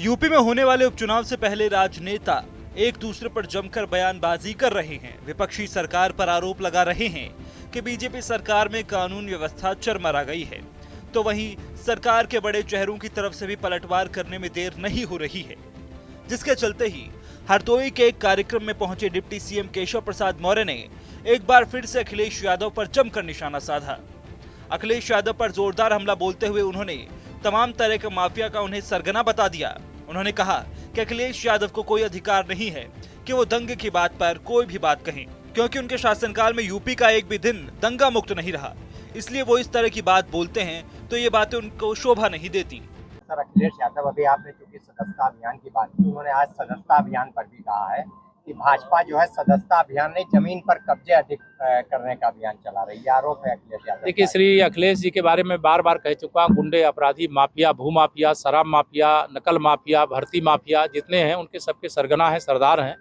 UP में होने वाले उपचुनाव से पहले राजनेता एक दूसरे पर जमकर बयानबाजी कर रहे हैं। विपक्षी सरकार पर आरोप लगा रहे हैं कि बीजेपी सरकार में कानून व्यवस्था चरमरा गई है, तो वहीं सरकार के बड़े चेहरों की तरफ से भी पलटवार करने में देर नहीं हो रही है, जिसके चलते ही हरदोई के एक कार्यक्रम में पहुंचे डिप्टी सीएम केशव प्रसाद मौर्य ने एक बार फिर से अखिलेश यादव पर जमकर निशाना साधा। अखिलेश यादव पर जोरदार हमला बोलते हुए उन्होंने तमाम तरह के माफिया का उन्हें सरगना बता दिया। उन्होंने कहा कि अखिलेश यादव को कोई अधिकार नहीं है कि वो दंगे की बात पर कोई भी बात कहें, क्योंकि उनके शासनकाल में यूपी का एक भी दिन दंगा मुक्त नहीं रहा, इसलिए वो इस तरह की बात बोलते हैं तो ये बातें उनको शोभा नहीं देती। सर, अखिलेश यादव, अभी आपने चूंकि सदस्यता अभियान की बात की, उन्होंने आज सदस्यता अभियान पर भी कहा है कि भाजपा जो है सदस्यता अभियान नहीं, जमीन पर कब्जे अधिक करने का अभियान चला रही है। आरोप है अखिलेश यादव। देखिए, श्री अखिलेश जी के बारे में बार बार कह चुका हूं, गुंडे, अपराधी, माफिया, भू माफिया, शराब माफिया, नकल माफिया, भर्ती माफिया जितने हैं उनके सबके सरगना है, सरदार हैं।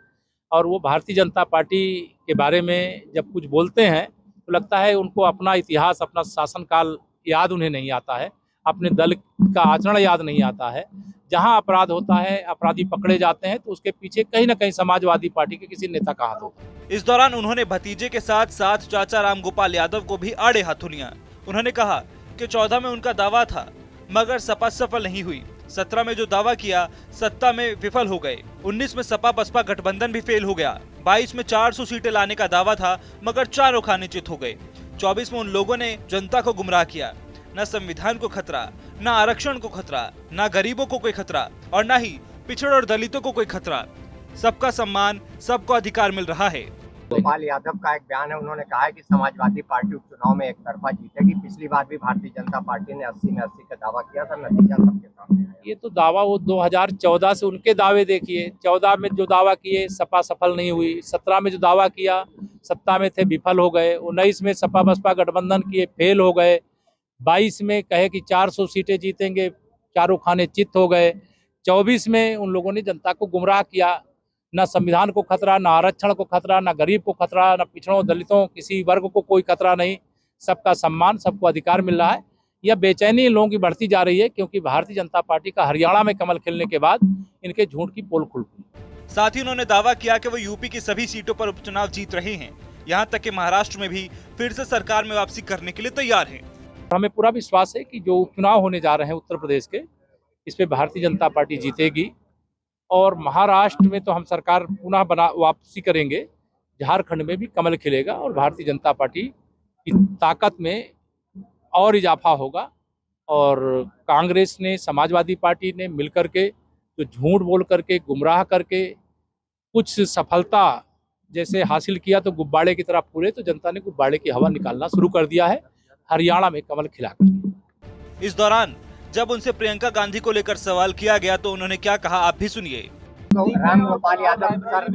और वो भारतीय जनता पार्टी के बारे में जब कुछ बोलते हैं तो लगता है उनको अपना इतिहास, अपना शासनकाल याद उन्हें नहीं आता है, अपने दल का आचरण याद नहीं आता है। जहां अपराध होता है, अपराधी पकड़े जाते हैं तो उसके पीछे कहीं ना कहीं समाजवादी पार्टी के किसी नेता का हाथ होता है। इस दौरान उन्होंने भतीजे के साथ साथ चाचा रामगोपाल यादव को भी आड़े हाथों लिया। उन्होंने कहा कि 14 में उनका दावा था मगर सपा सफल नहीं हुई, 17 में जो दावा किया सत्ता में विफल हो गए, 19 में सपा बसपा गठबंधन भी फेल हो गया, 22 में 400 सीटें लाने का दावा था मगर चारों खाने चित हो गए, 24 में उन लोगों ने जनता को गुमराह किया। न संविधान को खतरा, न आरक्षण को खतरा, न गरीबों को कोई खतरा और न ही पिछड़े और दलितों को कोई खतरा। सबका सम्मान, सबको अधिकार मिल रहा है। गोपाल यादव का एक बयान है, उन्होंने कहा है कि समाजवादी पार्टी उपचुनाव में एक तरफा जीतेगी। पिछली बार भी भारतीय जनता पार्टी ने 80 में 80 का दावा किया था, नतीजा सबके सामने आया। ये तो दावा वो 2014 से उनके दावे देखिए, 14 में जो दावा किए सपा सफल नहीं हुई, 17 में जो दावा किया सत्ता में थे विफल हो गए, 19 में सपा बसपा गठबंधन किए फेल हो गए, 22 में कहे कि 400 सीटें जीतेंगे, चारों खाने चित हो गए, 24 में उन लोगों ने जनता को गुमराह किया। न संविधान को खतरा, न आरक्षण को खतरा, न गरीब को खतरा, न पिछड़ों दलितों किसी वर्ग को कोई खतरा नहीं, सबका सम्मान, सबको अधिकार मिल रहा है। यह बेचैनी लोगों की बढ़ती जा रही है क्योंकि भारतीय जनता पार्टी का हरियाणा में कमल खिलने के बाद इनके झूठ की पोल खुल गई। साथ ही उन्होंने दावा किया कि वो यूपी की सभी सीटों पर उपचुनाव जीत रहे हैं, यहाँ तक कि महाराष्ट्र में भी फिर से सरकार में वापसी करने के लिए तैयार है। हमें पूरा विश्वास है कि जो उपचुनाव होने जा रहे हैं उत्तर प्रदेश के, इस पे भारतीय जनता पार्टी जीतेगी और महाराष्ट्र में तो हम सरकार पुनः वापसी करेंगे, झारखंड में भी कमल खिलेगा और भारतीय जनता पार्टी की ताकत में और इजाफा होगा। और कांग्रेस ने, समाजवादी पार्टी ने मिलकर के जो झूठ बोल करके, गुमराह करके कुछ सफलता जैसे हासिल किया तो गुब्बारे की तरह फूले, तो जनता ने गुब्बारे की हवा निकालना शुरू कर दिया है हरियाणा में कमल खिलाकर। इस दौरान जब उनसे प्रियंका गांधी को लेकर सवाल किया गया तो उन्होंने क्या कहा, आप भी सुनिए। तो रामगोपाल यादव सर,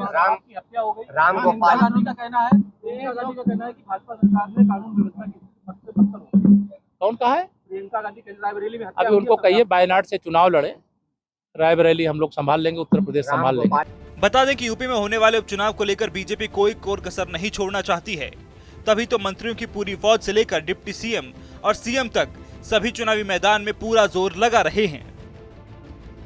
रामगोपाल गांधी का कहना है, प्रियंका गांधी का कहना है कि भाजपा सरकार ने कानून व्यवस्था की हद से बदतर हो गई। कौन कहा है? प्रियंका गांधी कल रायबरेली में हत्या अभी उनको कहिए वायनाड से चुनाव लड़े, रायबरेली हम लोग संभाल लेंगे, उत्तर प्रदेश संभाल लेंगे। बता दें कि यूपी में होने वाले उपचुनाव को लेकर बीजेपी कोई कोर कसर नहीं छोड़ना चाहती है, तभी तो मंत्रियों की पूरी फौज से लेकर डिप्टी सीएम और सीएम तक सभी चुनावी मैदान में पूरा जोर लगा रहे हैं।